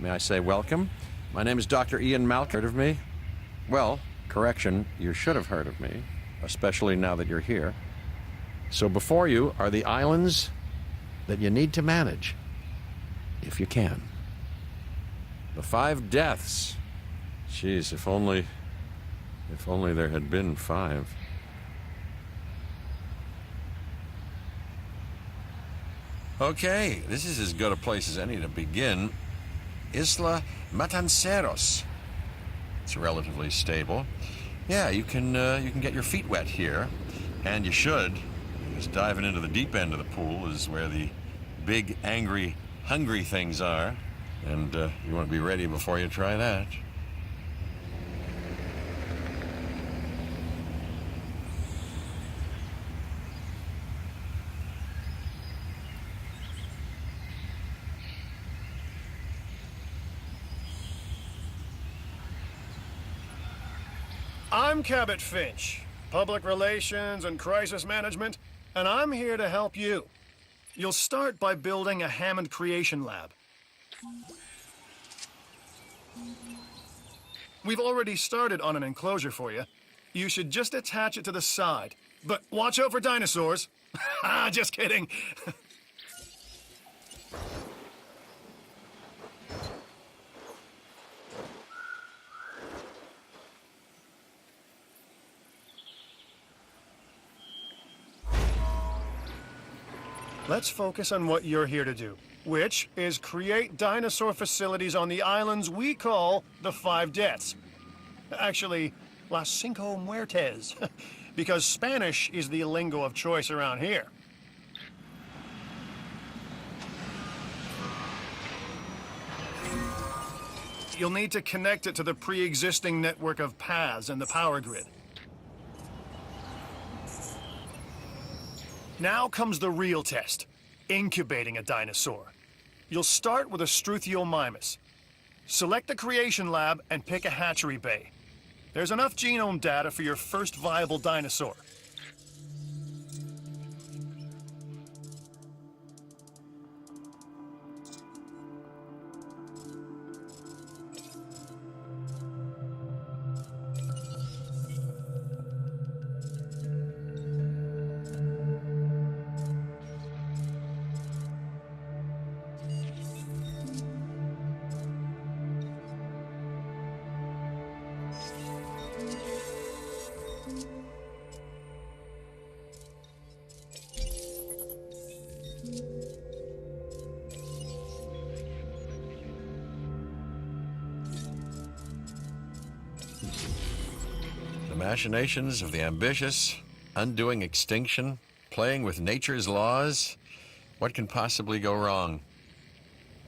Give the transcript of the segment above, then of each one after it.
May I say welcome? My name is Dr. Ian Malcolm. Heard of me? Well, correction, you should have heard of me, especially now that you're here. So before you are the islands that you need to manage, if you can. The 5 deaths. Jeez, if only there had been 5. Okay, this is as good a place as any to begin. Isla Matanceros. It's relatively stable. Yeah, you can get your feet wet here, and you should, because diving into the deep end of the pool is where the big, angry, hungry things are, and you want to be ready before you try that. I'm Cabot Finch, Public Relations and Crisis Management, and I'm here to help you. You'll start by building a Hammond Creation Lab. We've already started on an enclosure for you. You should just attach it to the side. But watch out for dinosaurs. Just kidding. Let's focus on what you're here to do, which is create dinosaur facilities on the islands we call the 5 Deaths. Actually, Las Cinco Muertes, because Spanish is the lingo of choice around here. You'll need to connect it to the pre-existing network of paths and the power grid. Now comes the real test, incubating a dinosaur. You'll start with a Struthiomimus. Select the creation lab and pick a hatchery bay. There's enough genome data for your first viable dinosaur. The machinations of the ambitious, undoing extinction, playing with nature's laws. What can possibly go wrong?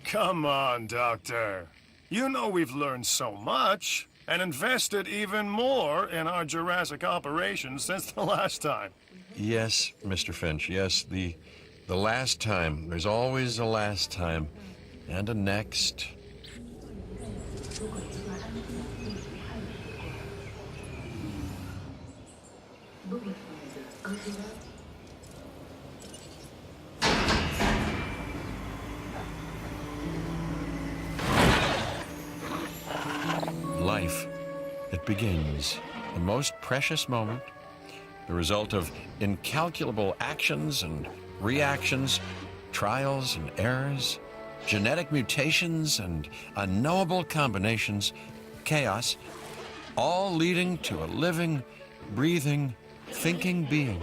Come on, Doctor. You know we've learned so much and invested even more in our Jurassic operations since the last time. Yes, Mr. Finch, yes, the last time. There's always a last time. And a next. Life, it begins. The most precious moment, the result of incalculable actions and reactions, trials and errors, genetic mutations and unknowable combinations, chaos, all leading to a living, breathing, thinking being,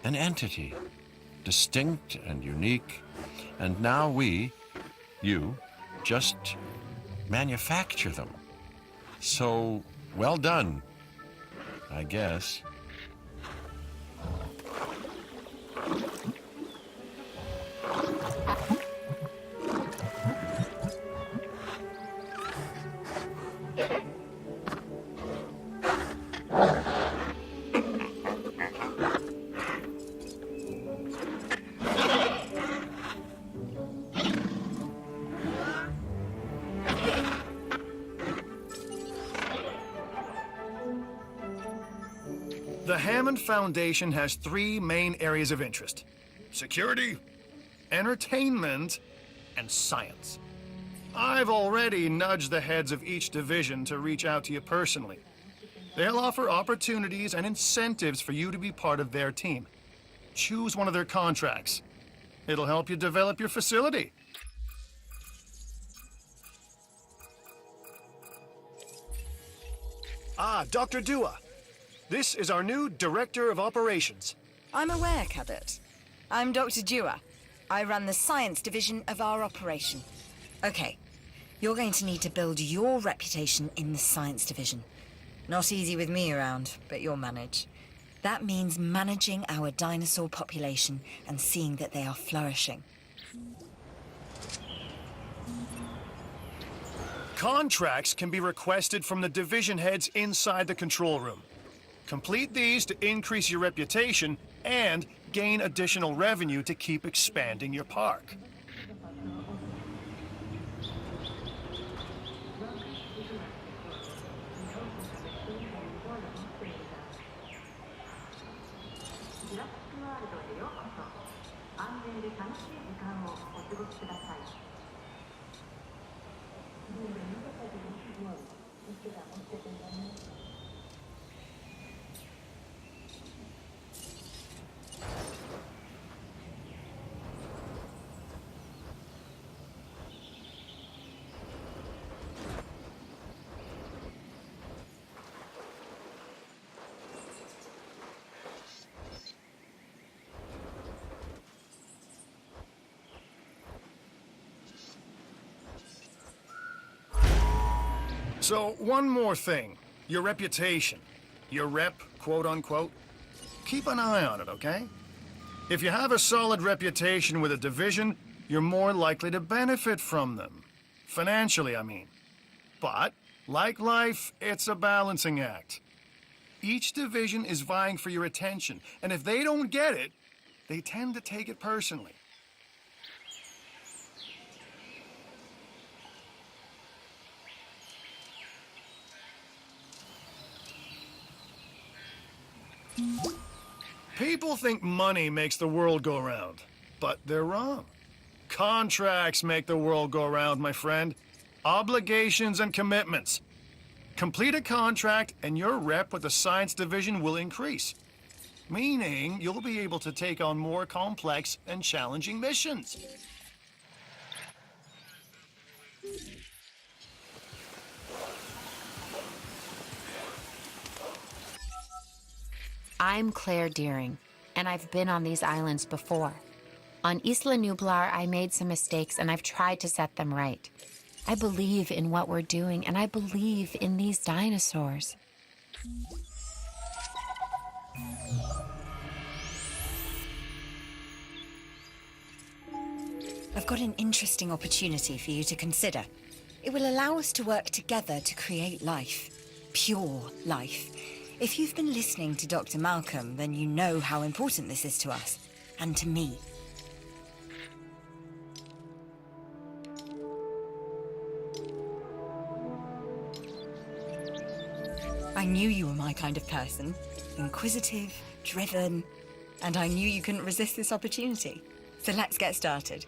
an entity, distinct and unique. And now we, you, just manufacture them. So, well done, I guess. The Hammond Foundation has 3 main areas of interest: security, entertainment, and science. I've already nudged the heads of each division to reach out to you personally. They'll offer opportunities and incentives for you to be part of their team. Choose one of their contracts. It'll help you develop your facility. Ah, Dr. Dua. This is our new Director of Operations. I'm aware, Cabot. I'm Dr. Dua. I run the science division of our operation. Okay, you're going to need to build your reputation in the science division. Not easy with me around, but you'll manage. That means managing our dinosaur population and seeing that they are flourishing. Contracts can be requested from the division heads inside the control room. Complete these to increase your reputation and gain additional revenue to keep expanding your park. So, one more thing. Your reputation. Your rep, quote unquote. Keep an eye on it, okay? If you have a solid reputation with a division, you're more likely to benefit from them. Financially, I mean. But, like life, it's a balancing act. Each division is vying for your attention, and if they don't get it, they tend to take it personally. People think money makes the world go round, but they're wrong. Contracts make the world go round, my friend. Obligations and commitments. Complete a contract and your rep with the science division will increase. Meaning you'll be able to take on more complex and challenging missions. I'm Claire Deering, and I've been on these islands before. On Isla Nublar, I made some mistakes, and I've tried to set them right. I believe in what we're doing, and I believe in these dinosaurs. I've got an interesting opportunity for you to consider. It will allow us to work together to create life. Pure life. If you've been listening to Dr. Malcolm, then you know how important this is to us, and to me. I knew you were my kind of person. Inquisitive, driven, and I knew you couldn't resist this opportunity. So let's get started.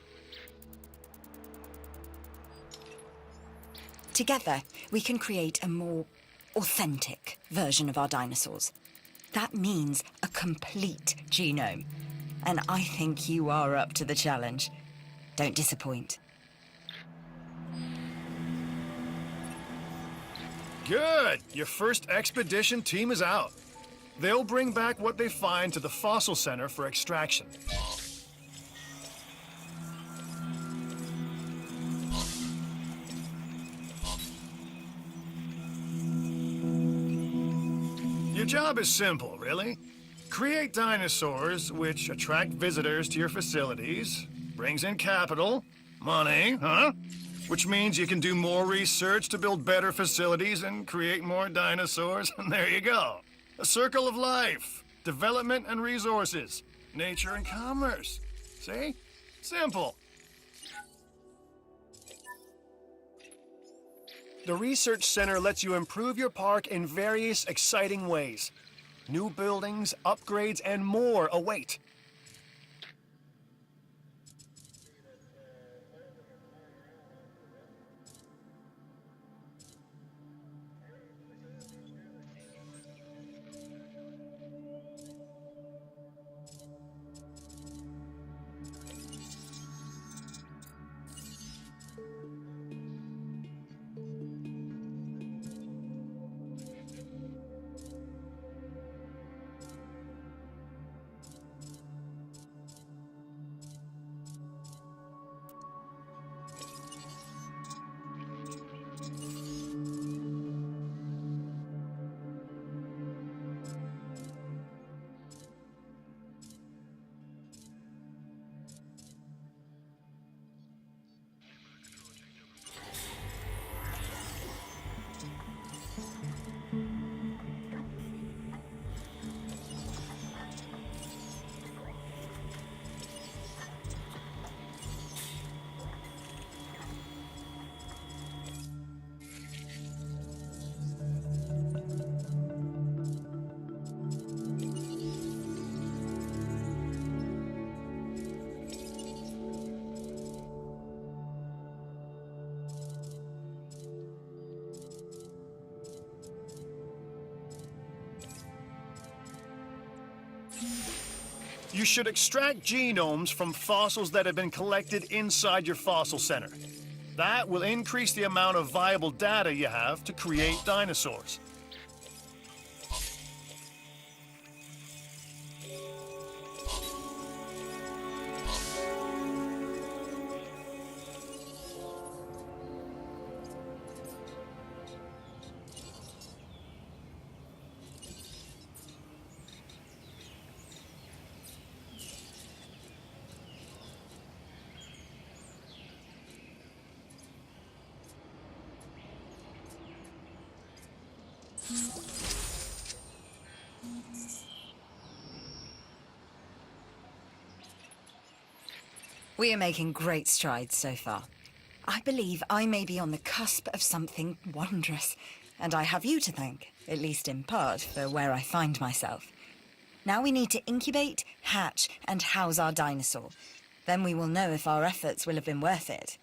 Together, we can create a more authentic version of our dinosaurs. That means a complete genome. And I think you are up to the challenge. Don't disappoint. Good! Your first expedition team is out. They'll bring back what they find to the fossil center for extraction. Your job is simple, really. Create dinosaurs which attract visitors to your facilities, brings in capital, money, which means you can do more research to build better facilities and create more dinosaurs, and there you go. A circle of life, development and resources, nature and commerce. See? Simple. The Research Center lets you improve your park in various exciting ways. New buildings, upgrades, and more await. You should extract genomes from fossils that have been collected inside your fossil center. That will increase the amount of viable data you have to create dinosaurs. We are making great strides so far. I believe I may be on the cusp of something wondrous, and I have you to thank, at least in part, for where I find myself. Now we need to incubate, hatch, and house our dinosaur. Then we will know if our efforts will have been worth it.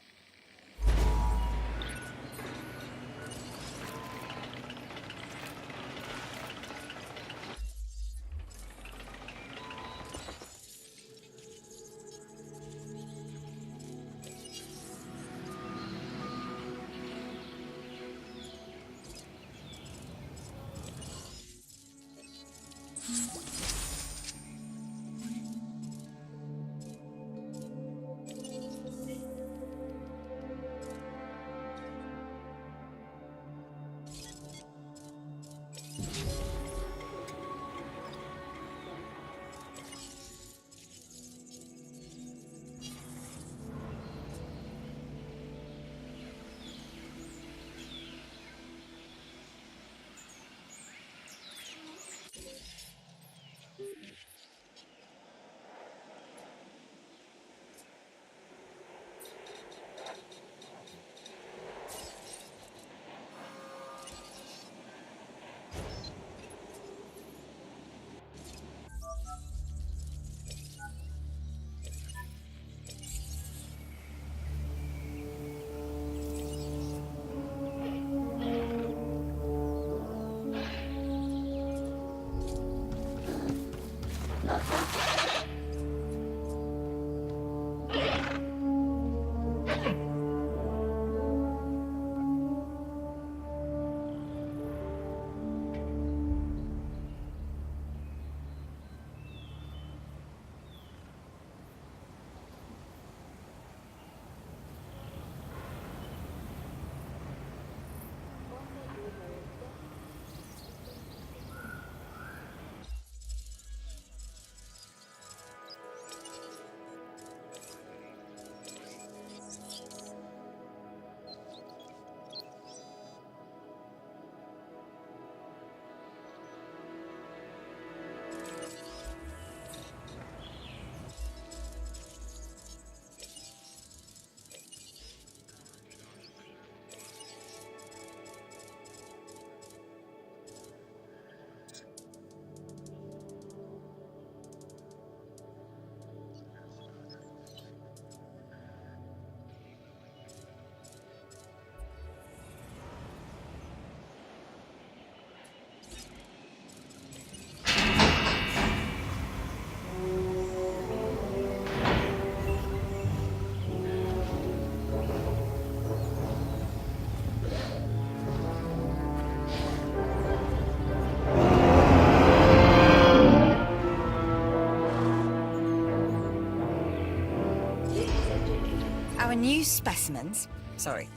Our new specimens,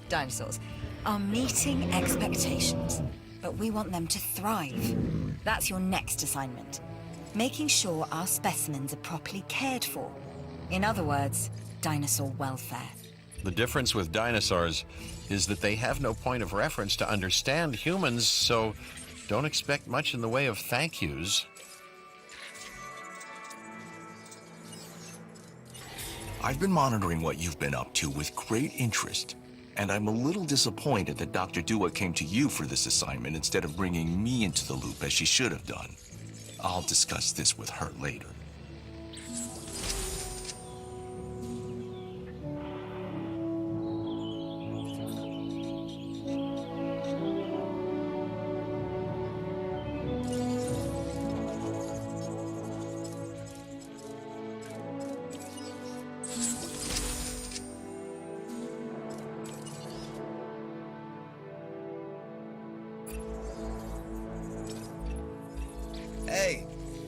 dinosaurs, are meeting expectations, but we want them to thrive. That's your next assignment. Making sure our specimens are properly cared for. In other words, dinosaur welfare. The difference with dinosaurs is that they have no point of reference to understand humans, so don't expect much in the way of thank yous. I've been monitoring what you've been up to with great interest, and I'm a little disappointed that Dr. Dua came to you for this assignment instead of bringing me into the loop as she should have done. I'll discuss this with her later.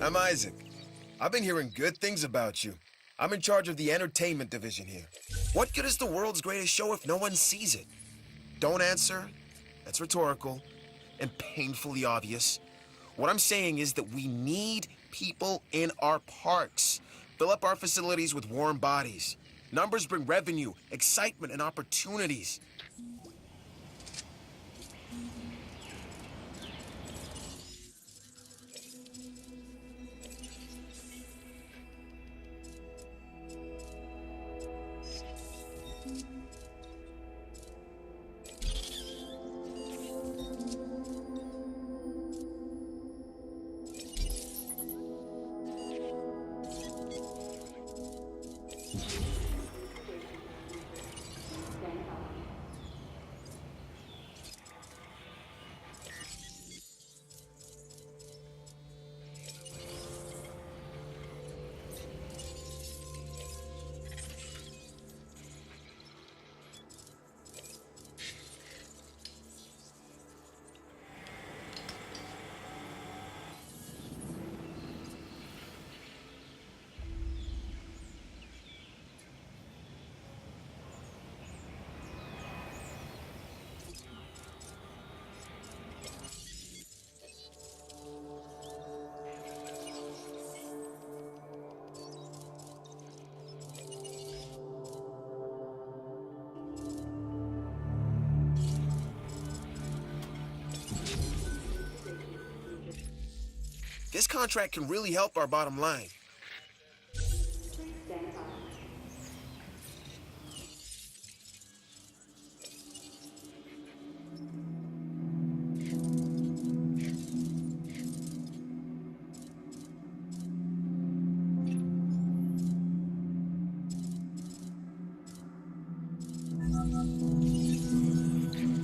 I'm Isaac. I've been hearing good things about you. I'm in charge of the entertainment division here. What good is the world's greatest show if no one sees it? Don't answer. That's rhetorical and painfully obvious. What I'm saying is that we need people in our parks. Fill up our facilities with warm bodies. Numbers bring revenue, excitement, and opportunities. This contract can really help our bottom line.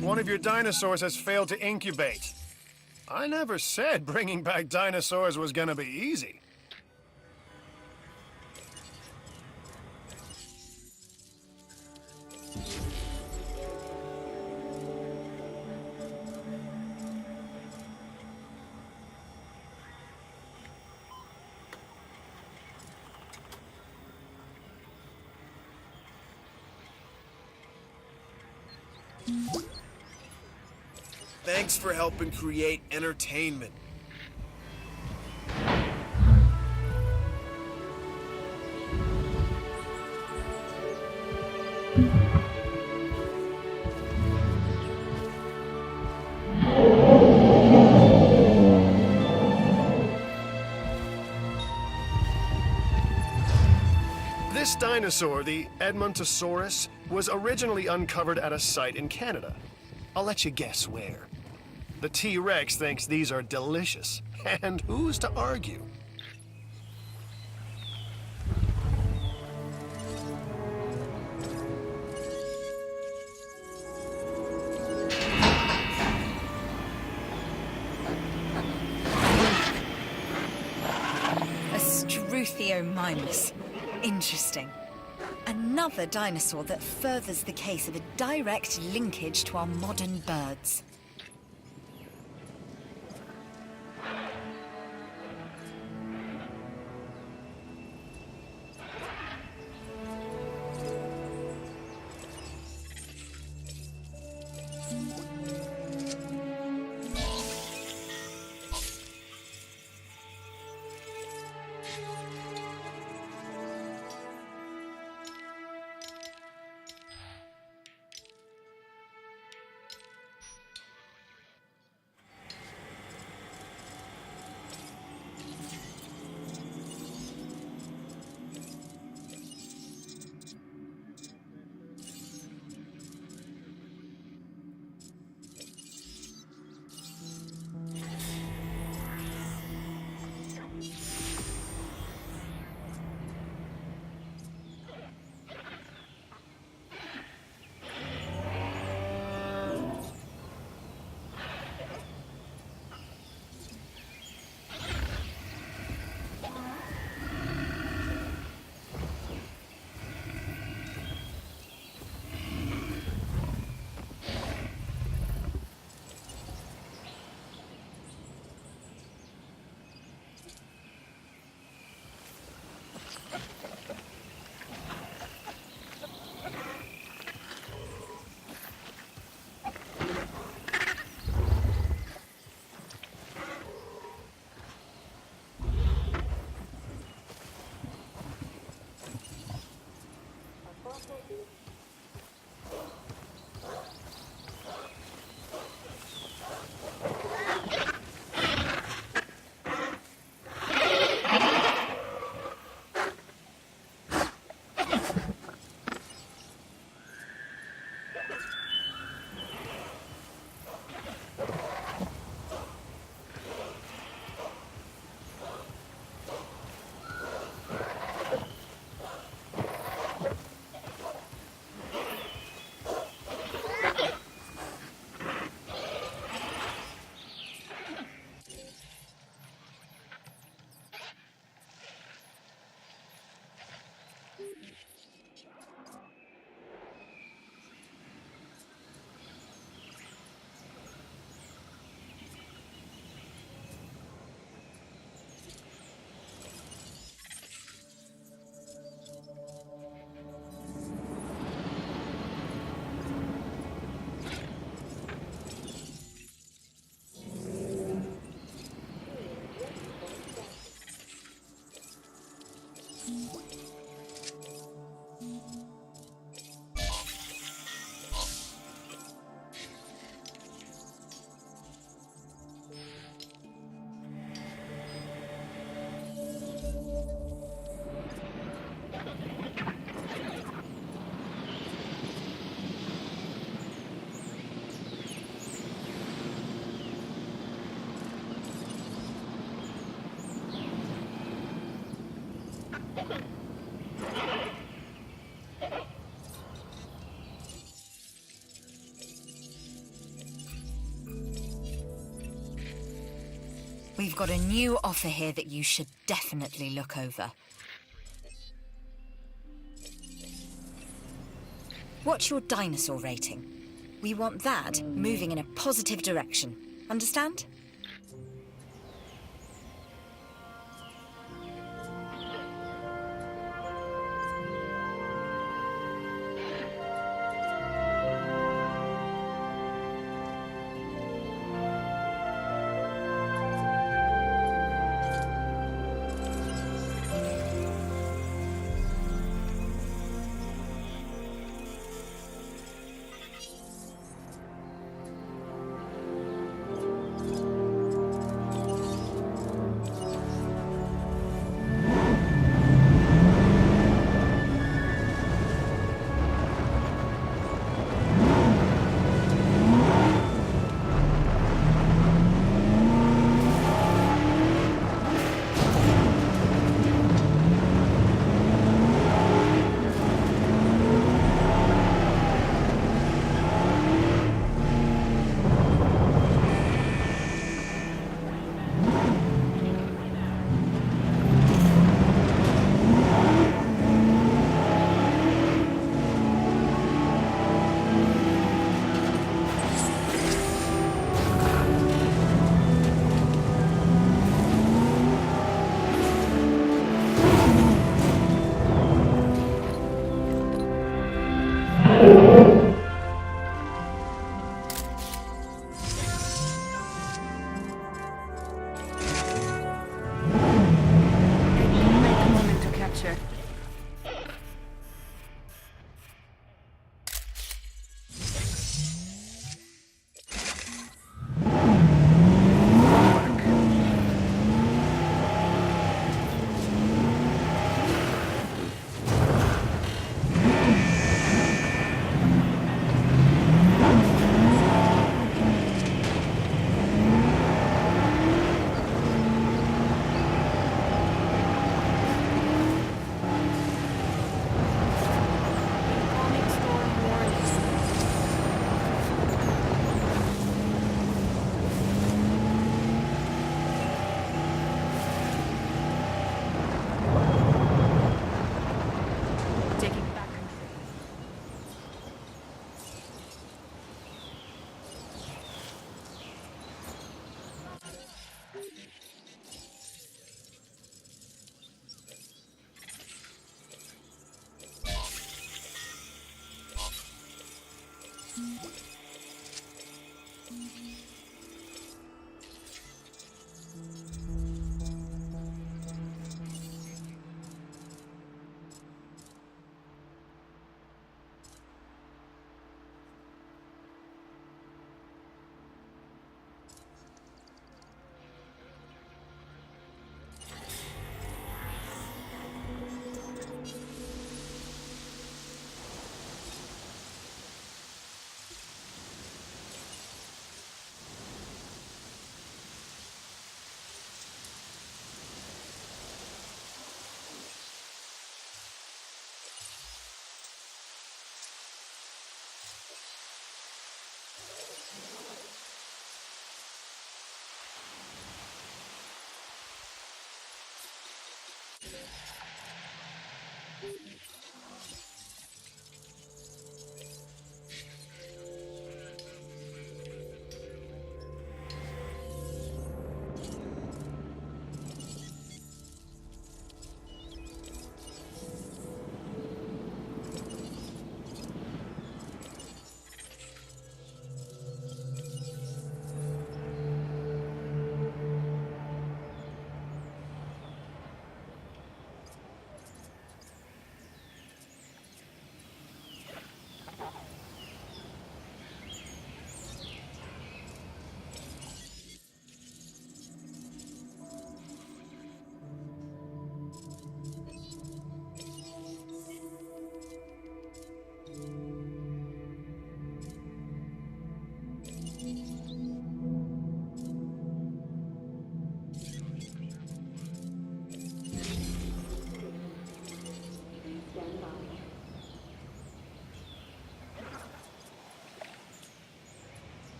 One of your dinosaurs has failed to incubate. I never said bringing back dinosaurs was gonna be easy. Thanks for helping create entertainment. This dinosaur, the Edmontosaurus, was originally uncovered at a site in Canada. I'll let you guess where. The T-Rex thinks these are delicious, and who's to argue? A Struthiomimus. Interesting. Another dinosaur that furthers the case of a direct linkage to our modern birds. We've got a new offer here that you should definitely look over. What's your dinosaur rating? We want that moving in a positive direction. Understand?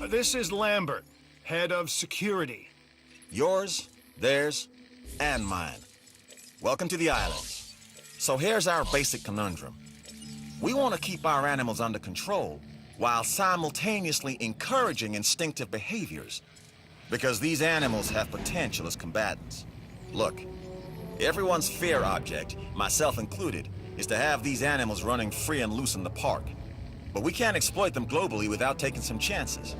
This is Lambert, head of security. Yours, theirs, and mine. Welcome to the islands. So here's our basic conundrum. We want to keep our animals under control while simultaneously encouraging instinctive behaviors, because these animals have potential as combatants. Look, everyone's fear object, myself included, is to have these animals running free and loose in the park. But we can't exploit them globally without taking some chances.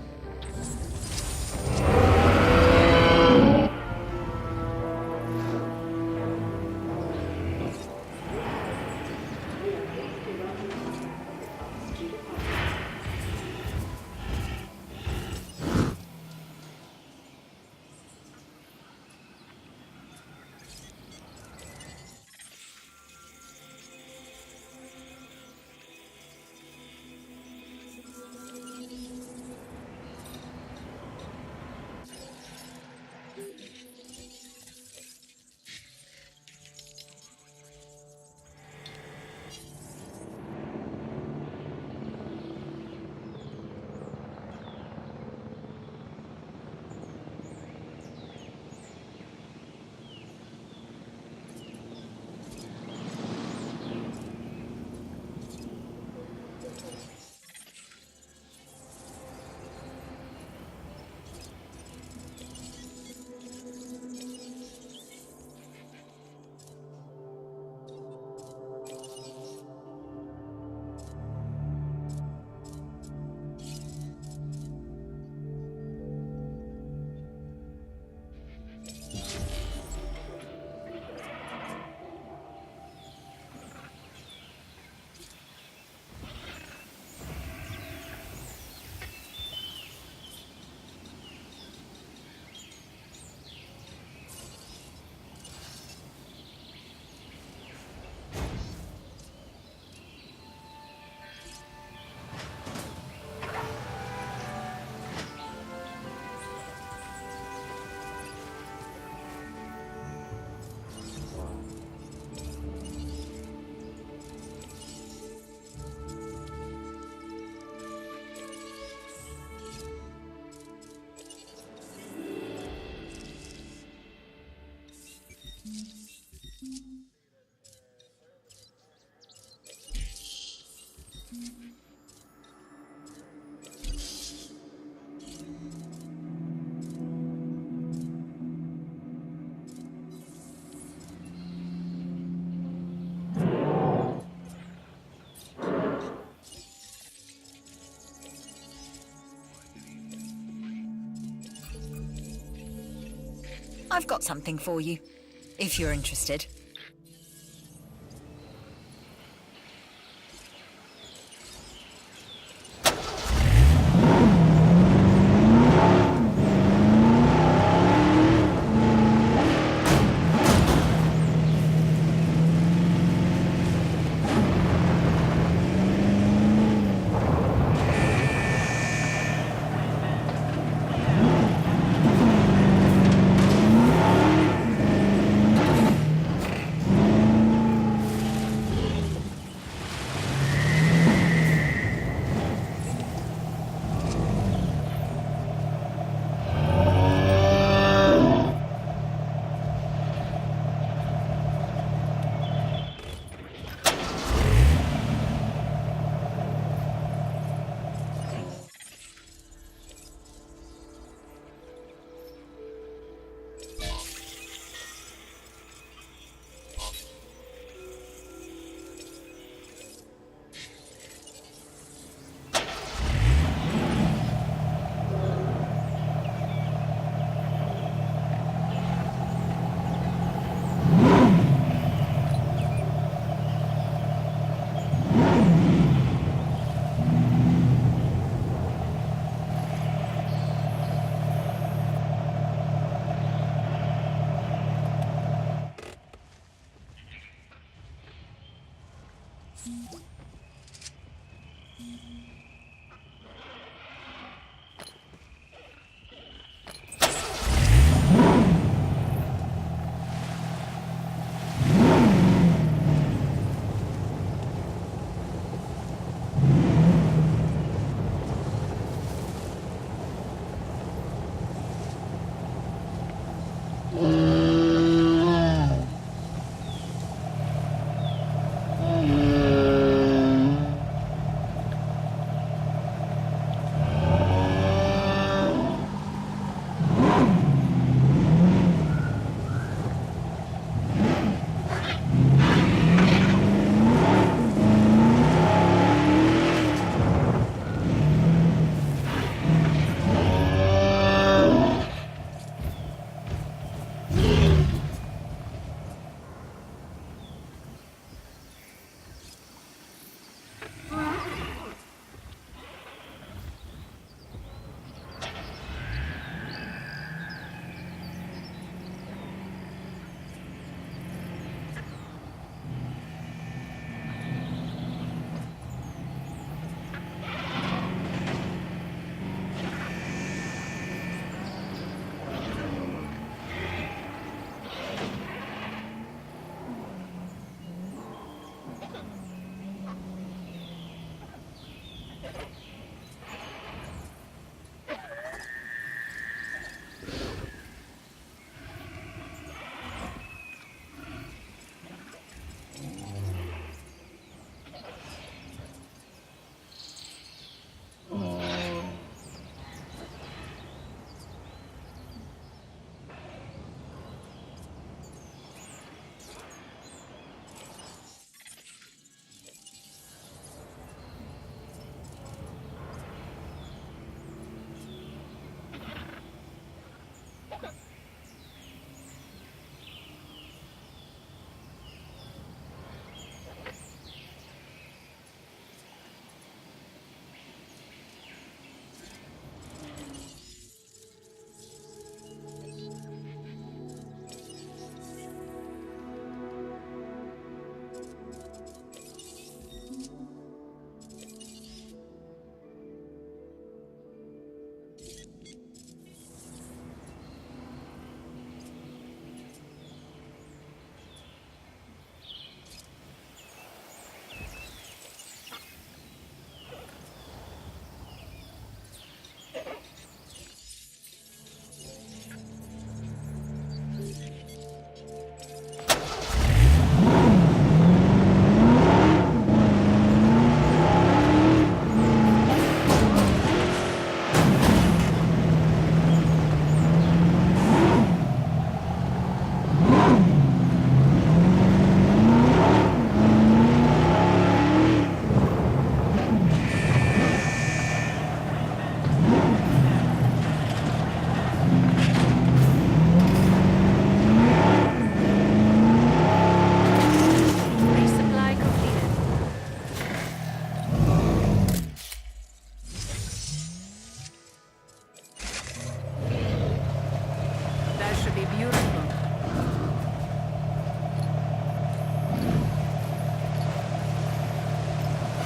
I've got something for you, if you're interested.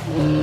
Dinosaur.